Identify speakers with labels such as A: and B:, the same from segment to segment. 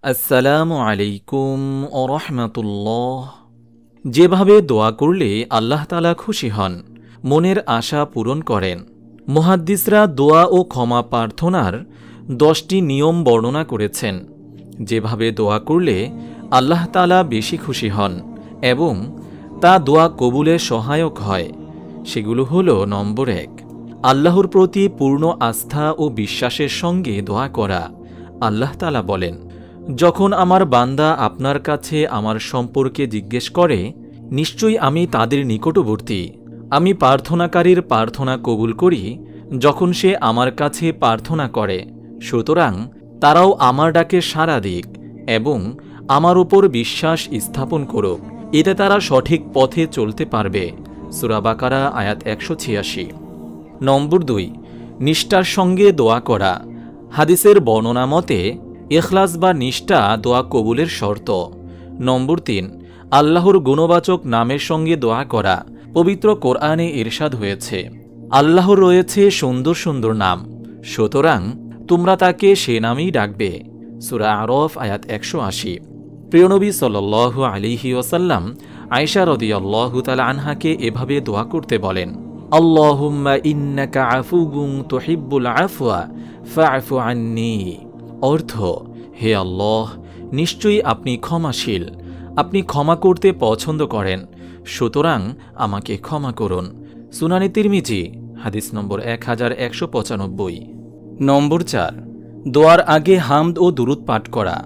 A: আসসালামু আলাইকুম ওয়া রাহমাতুল্লাহ। যেভাবে দোয়া করলে আল্লাহ তাআলা খুশি হন, মনের আশা পূরণ করেন। মুহাদ্দিসরা দোয়া ও ক্ষমা প্রার্থনার 10টি নিয়ম বর্ণনা করেছেন, যেভাবে দোয়া করলে আল্লাহ তাআলা বেশি খুশি হন এবং তা দোয়া কবুলে সহায়ক হয়। সেগুলো হলো: নম্বর 1, আল্লাহর প্রতি পূর্ণ আস্থা ও বিশ্বাসের সঙ্গে দোয়া করা। আল্লাহ তাআলা বলেন, যখন আমার বান্দা আপনার কাছে আমার সম্পর্কে জিজ্ঞেস করে, নিশ্চয়ই আমি তাদের নিকটবর্তী। আমি প্রার্থনাকারীর প্রার্থনা কবুল করি যখন সে আমার কাছে প্রার্থনা করে। সুতরাং তারাও আমার ডাকে সাড়া দিক এবং আমার উপর বিশ্বাস স্থাপন করুক, এতে তারা সঠিক পথে চলতে পারবে। সূরা বাকারা আয়াত 186। নম্বর 2, নিষ্ঠার সঙ্গে দোয়া করা। হাদিসের বর্ণনা মতে ইখলাস বা নিষ্ঠা দোয়া কবুলের শর্ত। নম্বর 3, আল্লাহর গুণবাচক নামের সঙ্গে দোয়া করা। পবিত্র কোরআনে ইরশাদ হয়েছে, আল্লাহর রয়েছে সুন্দর সুন্দর নাম, সুতরাং তোমরা তাকে সে নামেই ডাকবে। সূরা আরফ আয়াত 180। প্রিয়নবী সাল্লাল্লাহু আলাইহি ওয়াসাল্লাম আয়েশা রাদিয়াল্লাহু তাআলা আনহাকে এভাবে দোয়া করতে বলেন, আল্লাহুম্মা ইন্নাকা আফুউন তুহিব্বুল আফওয়া ফা'ফু আন্নী। অর্থ, হে আল্লাহ, নিশ্চয়ই আপনি ক্ষমাশীল, আপনি ক্ষমা করতে পছন্দ করেন, সুতরাং আমাকে ক্ষমা করুন। সুনানে তিরমিজি হাদিস নম্বর 1195। নম্বর 4, দোয়ার আগে হামদ ও দুরূদ পাঠ করা।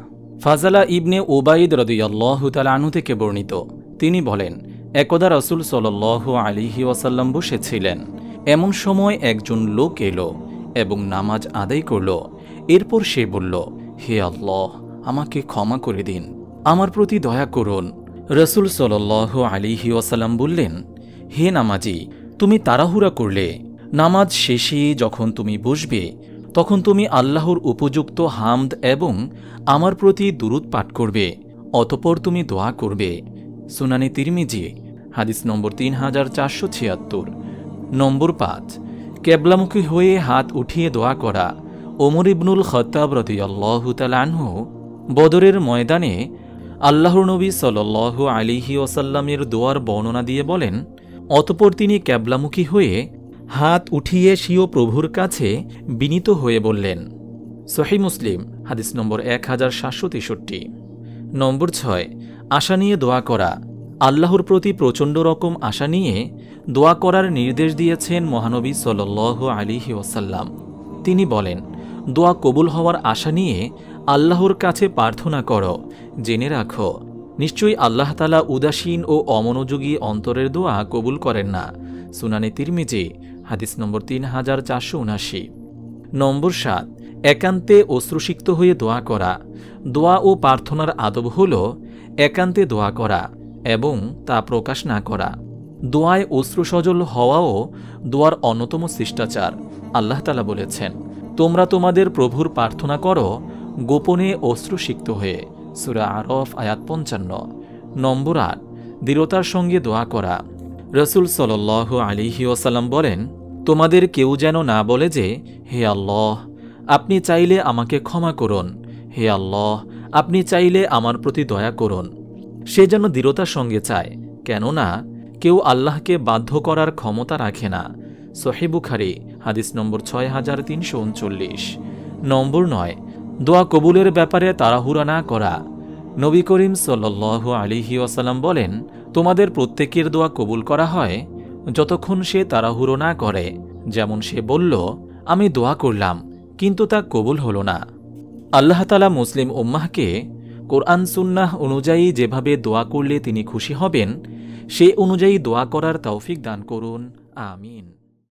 A: ফাজালা ইবনে উবাইদ রাদিয়াল্লাহু তাআলা আনহু থেকে বর্ণিত, তিনি বলেন, একদা রাসূল সাল্লাল্লাহু আলাইহি ওয়াসাল্লাম বসেছিলেন। এমন সময় একজন লোক এলো এবং নামাজ আদায় করল। এরপর সে বলল, হে আল্লাহ, আমাকে ক্ষমা করে দিন, আমার প্রতি দয়া করুন। রাসূল সাল্লাল্লাহু আলাইহি ওয়াসাল্লাম বললেন, হে নামাজি, তুমি তাড়াহুড়া করলে। নামাজ শেষে যখন তুমি বসবে, তখন তুমি আল্লাহর উপযুক্ত হামদ এবং আমার প্রতি দুরূদ পাঠ করবে, অতঃপর তুমি দোয়া করবে। সুনানে তিরমিজি হাদিস নম্বর 3476। নম্বর 5, কেবলামুখী হয়ে হাত উঠিয়ে দোয়া করা। ওমর ইবনুল খাত্তাব রাদিয়াল্লাহু তাআলা আনহু বদরের ময়দানে আল্লাহর নবী সাল্লাল্লাহু আলাইহি ওয়াসাল্লামের দোয়ার বর্ণনা দিয়ে বলেন, অতঃপর তিনি কেবলামুখী হয়ে হাত উঠিয়ে স্বীয় প্রভুর কাছে বিনীত হয়ে বললেন। সহিহ মুসলিম হাদিস নম্বর 1763। নম্বর 6, আশা নিয়ে দোয়া করা। আল্লাহর প্রতি প্রচণ্ড রকম আশা নিয়ে দোয়া করার নির্দেশ দিয়েছেন মহানবী সাল্লাল্লাহু আলাইহি ওয়াসাল্লাম। তিনি বলেন, দোয়া কবুল হওয়ার আশা নিয়ে আল্লাহর কাছে প্রার্থনা করো, জেনে রাখো, নিশ্চয়ই আল্লাহ তাআলা উদাসীন ও অমনোযোগী অন্তরের দোয়া কবুল করেন না। সুনানে তিরমিজি হাদিস নম্বর 3479। নম্বর 7, একান্তে অশ্রুসিক্ত হয়ে দোয়া করা। দোয়া ও প্রার্থনার আদব হল একান্তে দোয়া করা এবং তা প্রকাশ না করা। দোয়ায় অশ্রুসজল হওয়াও দোয়ার অন্যতম শিষ্টাচার। আল্লাহ তাআলা বলেছেন, তোমরা তোমাদের প্রভুর প্রার্থনা করো গোপনে অশ্রুসিক্ত হয়ে। সূরা আরফ আয়াত 55। নম্বর 8, দৃঢ়তার সঙ্গে দোয়া করা। রাসূল সাল্লাল্লাহু আলাইহি ওয়াসাল্লাম বলেন, তোমাদের কেউ যেন না বলে যে, হে আল্লাহ, আপনি চাইলে আমাকে ক্ষমা করুন, হে আল্লাহ, আপনি চাইলে আমার প্রতি দয়া করুন। সে যেন দৃঢ়তার সঙ্গে চায়, কেননা কেউ আল্লাহকে বাধ্য করার ক্ষমতা রাখে না। সহিহ বুখারী হাদিস নম্বর 6339। নম্বর 9, দোয়া কবুলের ব্যাপারে তাড়াহুড়া না করা। নবী করিম সাল্লাল্লাহু আলাইহি ওয়াসাল্লাম বলেন, তোমাদের প্রত্যেকের দোয়া কবুল করা হয় যতক্ষণ সে তাড়াহুড়ো না করে। যেমন সে বলল, আমি দোয়া করলাম কিন্তু তা কবুল হল না। আল্লাহ তাআলা মুসলিম উম্মাহকে কোরআন সুন্নাহ অনুযায়ী যেভাবে দোয়া করলে তিনি খুশি হবেন, সে অনুযায়ী দোয়া করার তৌফিক দান করুন। আমিন।